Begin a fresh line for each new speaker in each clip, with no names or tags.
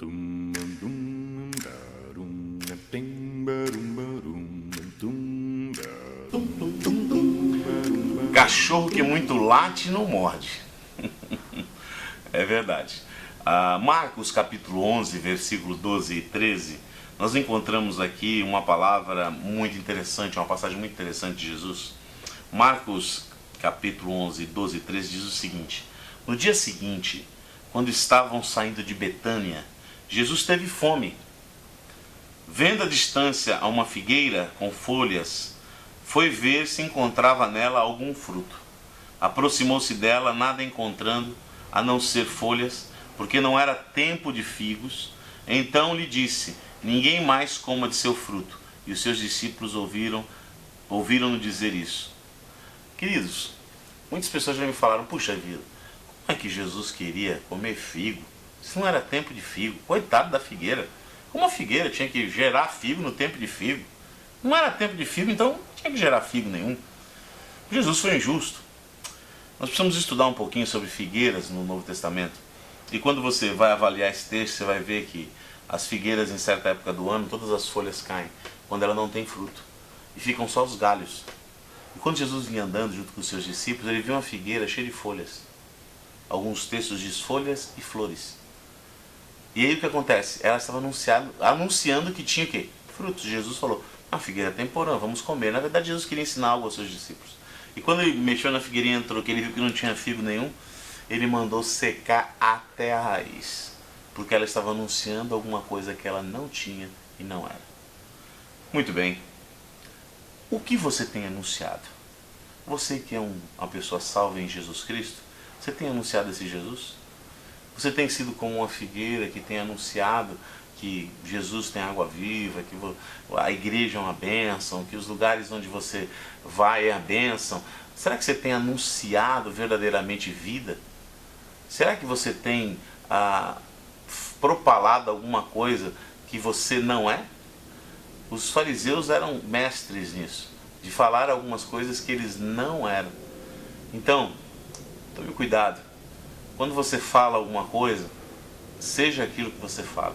Tum, dum, darum, tim, barum, barum, tum, darum.
Cachorro que muito late não morde. É verdade. Marcos capítulo 11, versículo 12 e 13, nós encontramos aqui uma palavra muito interessante, uma passagem muito interessante de Jesus. Marcos capítulo 11, 12 e 13 diz o seguinte: no dia seguinte, quando estavam saindo de Betânia, Jesus teve fome. Vendo à distância uma figueira com folhas, foi ver se encontrava nela algum fruto. Aproximou-se dela, nada encontrando, a não ser folhas, porque não era tempo de figos. Então lhe disse: ninguém mais coma de seu fruto. E os seus discípulos ouviram-no dizer isso. Queridos, muitas pessoas já me falaram: puxa vida, como é que Jesus queria comer figo? Isso não era tempo de figo. Coitado da figueira. Como a figueira tinha que gerar figo no tempo de figo? Não era tempo de figo, então não tinha que gerar figo nenhum. Jesus foi injusto. Nós precisamos estudar um pouquinho sobre figueiras no Novo Testamento. E quando você vai avaliar esse texto, você vai ver que as figueiras, em certa época do ano, todas as folhas caem, quando ela não tem fruto. E ficam só os galhos. E quando Jesus vinha andando junto com os seus discípulos, ele viu uma figueira cheia de folhas. Alguns textos dizem folhas e flores. E aí o que acontece? Ela estava anunciando que tinha o quê? Frutos. Jesus falou: a figueira é temporã, vamos comer. Na verdade, Jesus queria ensinar algo aos seus discípulos. E quando ele mexeu na figueirinha, entrou, que ele viu que não tinha figo nenhum, ele mandou secar até a raiz. Porque ela estava anunciando alguma coisa que ela não tinha e não era. Muito bem. O que você tem anunciado? Você que é uma pessoa salva em Jesus Cristo, você tem anunciado esse Jesus? Você tem sido como uma figueira que tem anunciado que Jesus tem água viva, que a igreja é uma bênção, que os lugares onde você vai é a bênção? Será que você tem anunciado verdadeiramente vida? Será que você tem propalado alguma coisa que você não é? Os fariseus eram mestres nisso, de falar algumas coisas que eles não eram. Então, tome cuidado. Quando você fala alguma coisa, seja aquilo que você fala.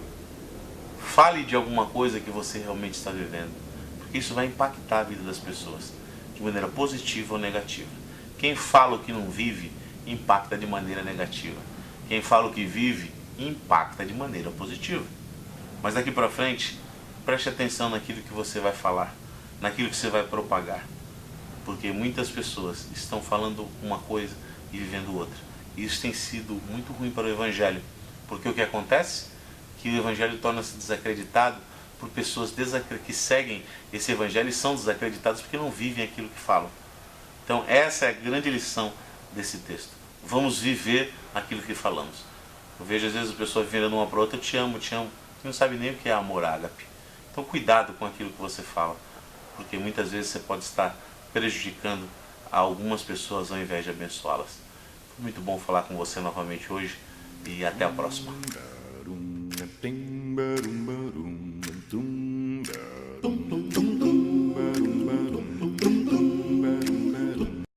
Fale de alguma coisa que você realmente está vivendo, porque isso vai impactar a vida das pessoas, de maneira positiva ou negativa. Quem fala o que não vive, impacta de maneira negativa. Quem fala o que vive, impacta de maneira positiva. Mas daqui para frente, preste atenção naquilo que você vai falar, naquilo que você vai propagar, porque muitas pessoas estão falando uma coisa e vivendo outra. Isso tem sido muito ruim para o Evangelho, porque o que acontece? Que o Evangelho torna-se desacreditado por pessoas que seguem esse Evangelho e são desacreditadas porque não vivem aquilo que falam. Então essa é a grande lição desse texto. Vamos viver aquilo que falamos. Eu vejo às vezes a pessoa virando uma para outra: eu te amo, você não sabe nem o que é amor ágape. Então cuidado com aquilo que você fala, porque muitas vezes você pode estar prejudicando a algumas pessoas ao invés de abençoá-las. Muito bom falar com você novamente hoje e até a próxima.
Darum, tim, barum, barum.